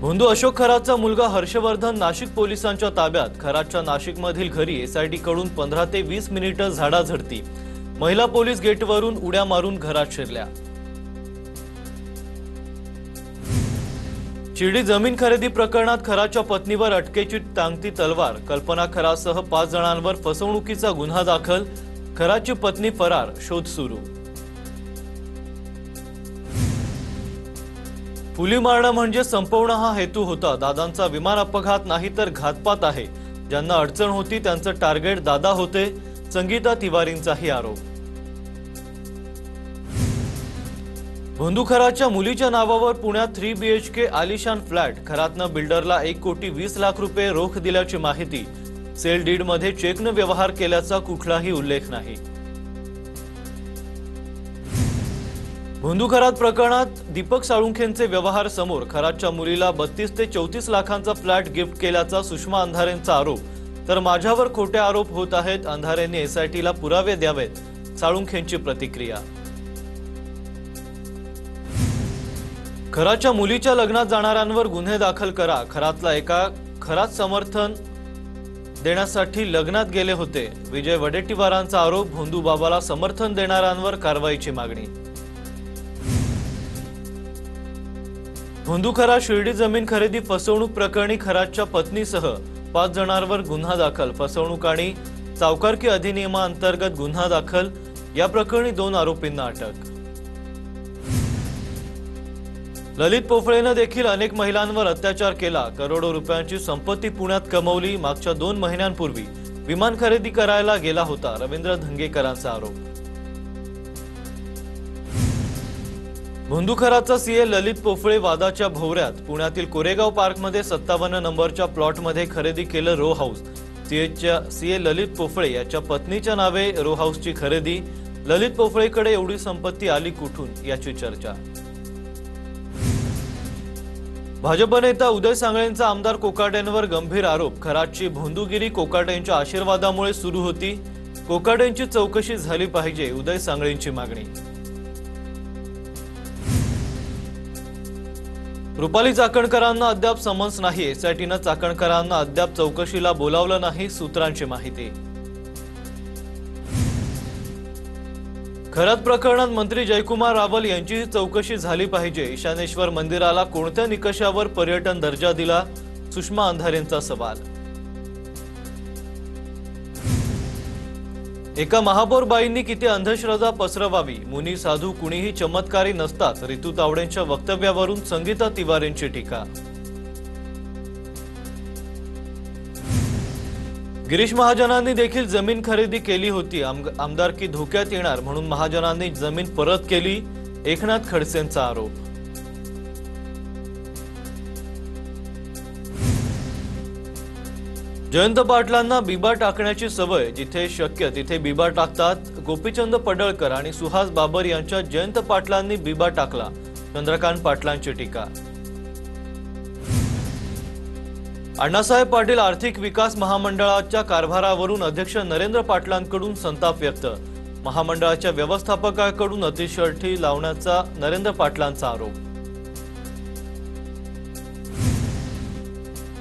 भोंदू अशोक खरातचा मुलगा हर्षवर्धन नाशिक पोलिसांच्या ताब्यात। खरातच्या नाशिकमधील घरी एसआयटी कडून 15 ते 20 मिनिटे झाडाझडती। महिला पोलीस गेटवरून उड्या मारून घरात शिरल्या। शिर्डी जमीन खरेदी प्रकरणात खरातच्या पत्नीवर अटकेची टांगती तलवार। कल्पना खरातसह 5 जणांवर फसवणुकीचा गुन्हा दाखल। खरातची पत्नी फरार, शोध सुरू। फुली मारणं म्हणजे संपवणं हा हेतू होता। दादांचा विमान अपघात नाही तर घातपात आहे। ज्यांना अडचण होती त्यांचं टार्गेट दादा होते। संगीता तिवारींचाही आरोप। भोंदू खरातच्या मुलीच्या नावावर पुण्यात 3 BHK आलिशान फ्लॅट। खरातनं बिल्डरला 1,20,00,000 रुपये रोख दिल्याची माहिती। सेल डीड मध्ये चेकनं व्यवहार केल्याचा कुठलाही उल्लेख नाही। भोंदू खरात प्रकरणात दीपक साळुंखेंचे व्यवहार समोर। खरातच्या मुलीला 32 ते 34 लाखांचा फ्लॅट गिफ्ट केल्याचा सुषमा अंधारेंचा आरोप। तर माझ्यावर खोटे आरोप होत आहेत, अंधारेंनी एसआयटीला पुरावे द्यावेत, साळुंखेंची प्रतिक्रिया। खरातच्या मुलीच्या लग्नात जाणाऱ्यांवर गुन्हे दाखल करा। खरातला एका खरात समर्थन देण्यासाठी लग्नात गेले होते। विजय वडेट्टीवारांचा आरोप। भोंदू बाबाला समर्थन देणाऱ्यांवर कारवाईची मागणी। भोंदू खरात शिर्डी जमीन खरेदी फसवणूक प्रकरणी खरातच्या पत्नीसह 5 जणांवर गुन्हा दाखल। फसवणूक आणि सावकारकी अधिनियमाअंतर्गत गुन्हा दाखल। या प्रकरणी 2 आरोपींना अटक। ललित पोफळेनं देखील अनेक महिलांवर अत्याचार केला। करोडो रुपयांची संपत्ती पुण्यात कमवली। मागच्या 2 महिन्यांपूर्वी विमान खरेदी करायला गेला होता, रवींद्र धंगेकरांचा आरोप। भोंदू खरातचा सीए ललित पोफळे वादाच्या भोवऱ्यात। पुण्यातील कोरेगाव पार्कमध्ये 57 नंबरच्या प्लॉटमध्ये खरेदी केलं रो हाऊस। सीए ललित पोफळे याच्या पत्नीच्या नावे रो हाऊसची खरेदी। ललित पोफळेकडे एवढी संपत्ती आली कुठून, याची चर्चा। भाजप नेता उदय सांगळेंचा आमदार कोकाटेंवर गंभीर आरोप। खरातची भोंदूगिरी कोकाटेंच्या आशीर्वादामुळे सुरू होती। कोकाटेंची चौकशी झाली पाहिजे, उदय सांगळेंची मागणी। रुपाली चाकणकरांना अद्याप समन्स नाही। एसआयटीनं चाकणकरांना अद्याप चौकशीला बोलावलं नाही, सूत्रांची माहिती। खरात प्रकरणात मंत्री जयकुमार रावल यांचीही चौकशी झाली पाहिजे। ईशानेश्वर मंदिराला कोणत्या निकषावर पर्यटन दर्जा दिला, सुषमा अंधारेंचा सवाल। एका महापौर बाईंनी किती अंधश्रद्धा पसरवावी, मुनी साधू कुणीही चमत्कारी नसतात। रितू तावडेंच्या वक्तव्यावरून संगीता तिवारींची टीका। गिरीश महाजनांनी देखील जमीन खरेदी केली होती। आमदारकी धोक्यात येणार म्हणून महाजनांनी जमीन परत केली, एकनाथ खडसेंचा आरोप। जयंत पाटलांना बिबा टाकण्याची सवय, जिथे शक्य तिथे बिबा टाकतात। गोपीचंद पडळकर आणि सुहास बाबर यांच्या जयंत पाटलांनी बिबा टाकला, चंद्रकांत पाटलांची टीका। अण्णासाहेब पाटील आर्थिक विकास महामंडळाच्या कारभारावरून अध्यक्ष नरेंद्र पाटलांकडून संताप व्यक्त। महामंडळाच्या व्यवस्थापकाकडून अतिशयोक्ती लावण्याचा नरेंद्र पाटलांचा आरोप।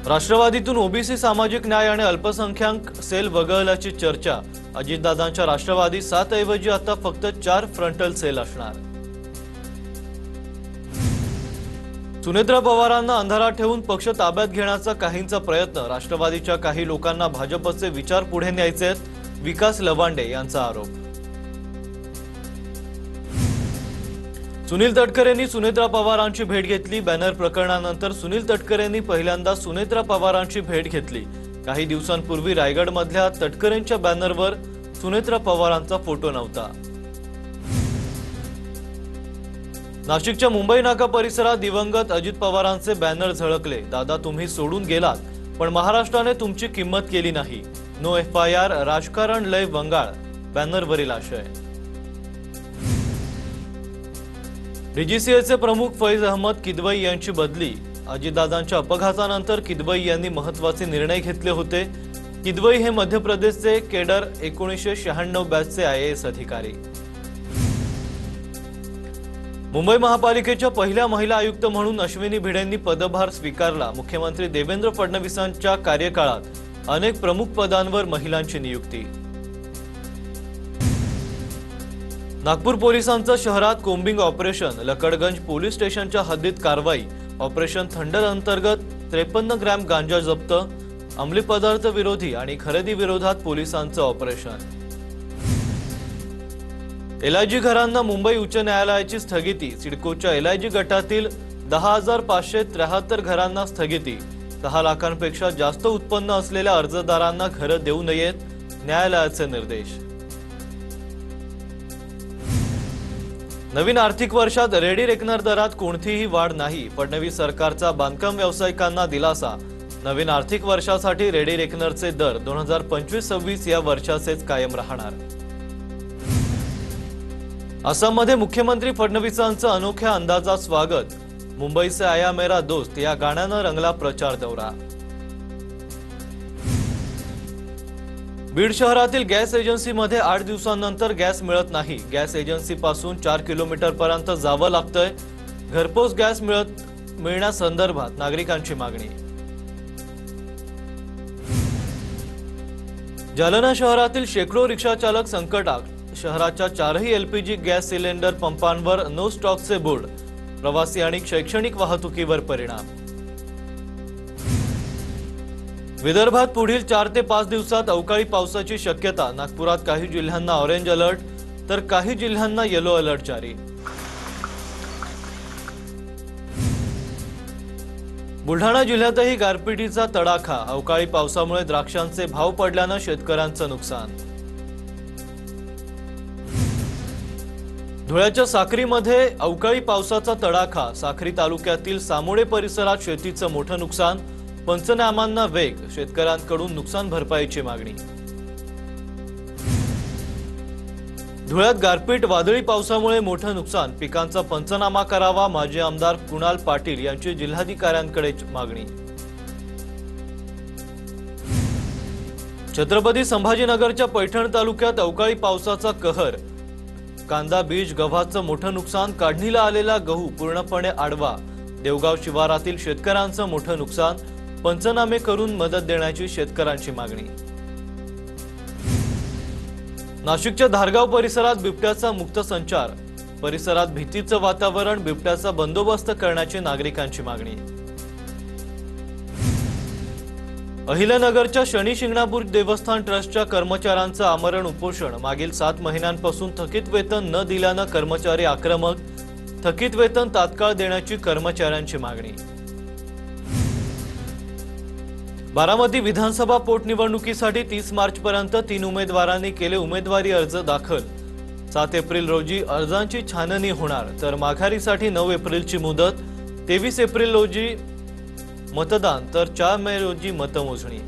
राष्ट्रवादीतून ओबीसी सामाजिक न्याय आणि अल्पसंख्याक सेल वगळल्याची चर्चा। अजितदादांच्या राष्ट्रवादी 7 ऐवजी आता फक्त 4 फ्रंटल सेल असणार। सुनेत्रा पवारांना अंधारात ठेवून पक्ष ताब्यात घेण्याचा काहींचा प्रयत्न। राष्ट्रवादीच्या काही लोकांना भाजपचे विचार पुढे न्यायचे आहेत, विकास लवांडे यांचा आरोप। सुनील तटकरेंनी सुनेत्रा पवारांची भेट घेतली। बॅनर प्रकरणानंतर सुनील तटकरेंनी पहिल्यांदा सुनेत्रा पवारांची भेट घेतली। काही दिवसांपूर्वी रायगडमधल्या तटकरेंच्या बॅनरवर सुनेत्रा पवारांचा फोटो नव्हता। नाशिकच्या मुंबई नाका परिसरात दिवंगत अजित पवारांचे बॅनर झळकले। दादा तुम्ही सोडून गेलात, पण महाराष्ट्राने तुमची किंमत केली नाही। नो FIR, राजकारण लय वंगाळ, बॅनरवरील आशय। DGCAचे प्रमुख फैज अहमद किदवई यांची बदली। अजितदादांच्या अपघातानंतर किदवई यांनी महत्त्वाचे निर्णय घेतले होते। किदवई हे मध्य प्रदेशचे केडर 1996 बॅचचे IAS अधिकारी। मुंबई महापालिकेच्या पहिल्या महिला आयुक्त म्हणून अश्विनी भिडेंनी पदभार स्वीकारला। मुख्यमंत्री देवेंद्र फडणवीसांच्या कार्यकाळात अनेक प्रमुख पदांवर महिलांची नियुक्ती। नागपूर पोलिसांचं शहरात कोम्बिंग ऑपरेशन। लकडगंज पोलीस स्टेशनच्या हद्दीत कारवाई। ऑपरेशन थंडर अंतर्गत 53 ग्रॅम गांजा जप्त। अंमली पदार्थ विरोधी आणि खरेदी विरोधात पोलिसांचं ऑपरेशन। एलआयजी घरांना मुंबई उच्च न्यायालयाची स्थगिती। सिडकोच्या एलआयजी गटातील 10,573 घरांना स्थगिती। 6 लाखांपेक्षा जास्त उत्पन्न असलेल्या अर्जदारांना घरं देऊ नयेत, न्यायालयाचे निर्देश। नवीन आर्थिक वर्षात रेडी रेकनर दरात कोणतीही वाढ नाही। फडणवीस सरकारचा बांधकाम व्यावसायिकांना दिलासा। नवीन आर्थिक वर्षासाठी रेडी रेकनरचे दर 2025-26 या वर्षाचेच कायम राहणार। आसाममध्ये मुख्यमंत्री फडणवीसांचं अनोख्या अंदाजात स्वागत। मुंबई से आया मेरा दोस्त या गाण्यानं रंगला प्रचार दौरा। बीड शहरातील गॅस एजन्सीमध्ये 8 दिवसांनंतर गॅस मिळत नाही। गॅस एजन्सीपासून 4 किलोमीटर पर्यंत जावं लागतंय। घरपोच गॅस मिळण्यासंदर्भात नागरिकांची मागणी। जालना शहरातील शेकडो रिक्षा चालक संकटात। शहराच्या 4ही एलपीजी गॅस सिलेंडर पंपांवर नो स्टॉकचे बोर्ड। प्रवासी आणि शैक्षणिक वाहतुकीवर परिणाम। विदर्भात पुढील 4 ते 5 दिवसात अवकाळी पावसाची शक्यता। नागपुरात काही जिल्ह्यांना ऑरेंज अलर्ट तर काही जिल्ह्यांना येलो अलर्ट जारी। बुलढाणा जिल्ह्यातही गारपिटीचा तडाखा। अवकाळी पावसामुळे द्राक्षांचे भाव पडल्यानं शेतकऱ्यांचं नुकसान। धुळ्याच्या साक्रीमध्ये अवकाळी पावसाचा तडाखा। साक्री तालुक्यातील सामोडे परिसरात शेतीचं मोठं नुकसान। पंचनाम्यांना वेग। शेतकऱ्यांकडून नुकसान भरपाईची मागणी। धुळ्यात गारपीट वादळी पावसामुळे मोठं नुकसान। पिकांचा पंचनामा करावा। माजी आमदार कुणाल पाटील यांची जिल्हाधिकाऱ्यांकडे मागणी। छत्रपती संभाजीनगरच्या पैठण तालुक्यात अवकाळी पावसाचा कहर। कांदा बीज गव्हाचं मोठं नुकसान। काढणीला आलेला गहू पूर्णपणे आडवा। देवगाव शिवारातील शेतकऱ्यांचं मोठं नुकसान। पंचनामे करून मदत देण्याची शेतकऱ्यांची मागणी। नाशिकच्या धारगाव परिसरात बिबट्याचा मुक्त संचार। परिसरात भीतीचं वातावरण। बिबट्याचा बंदोबस्त करण्याची नागरिकांची मागणी। अहिल्यानगरच्या शनी शिंगणापूर देवस्थान ट्रस्टच्या कर्मचाऱ्यांचं आमरण उपोषण। मागील 7 महिन्यांपासून थकीत वेतन न दिल्यानं कर्मचारी आक्रमक। थकीत वेतन तात्काळ देण्याची कर्मचाऱ्यांची मागणी। बारामती विधानसभा पोटनिवडणुकीसाठी 30 मार्चपर्यंत 3 उमेदवारांनी केले उमेदवारी अर्ज दाखल। 7 एप्रिल रोजी अर्जांची छाननी होणार तर माघारीसाठी 9 एप्रिलची मुदत। 23 एप्रिल रोजी मतदान तर 4 मे रोजी मतमोजणी।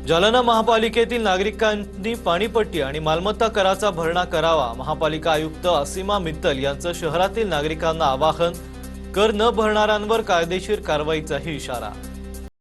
जालना महापालिकेतील नागरिकांनी पाणीपट्टी आणि मालमत्ता कराचा भरणा करावा। महापालिका आयुक्त असीमा मित्तल यांचं शहरातील नागरिकांना आवाहन। कर न भरणाऱ्यांवर कायदेशीर कारवाईचाही इशारा।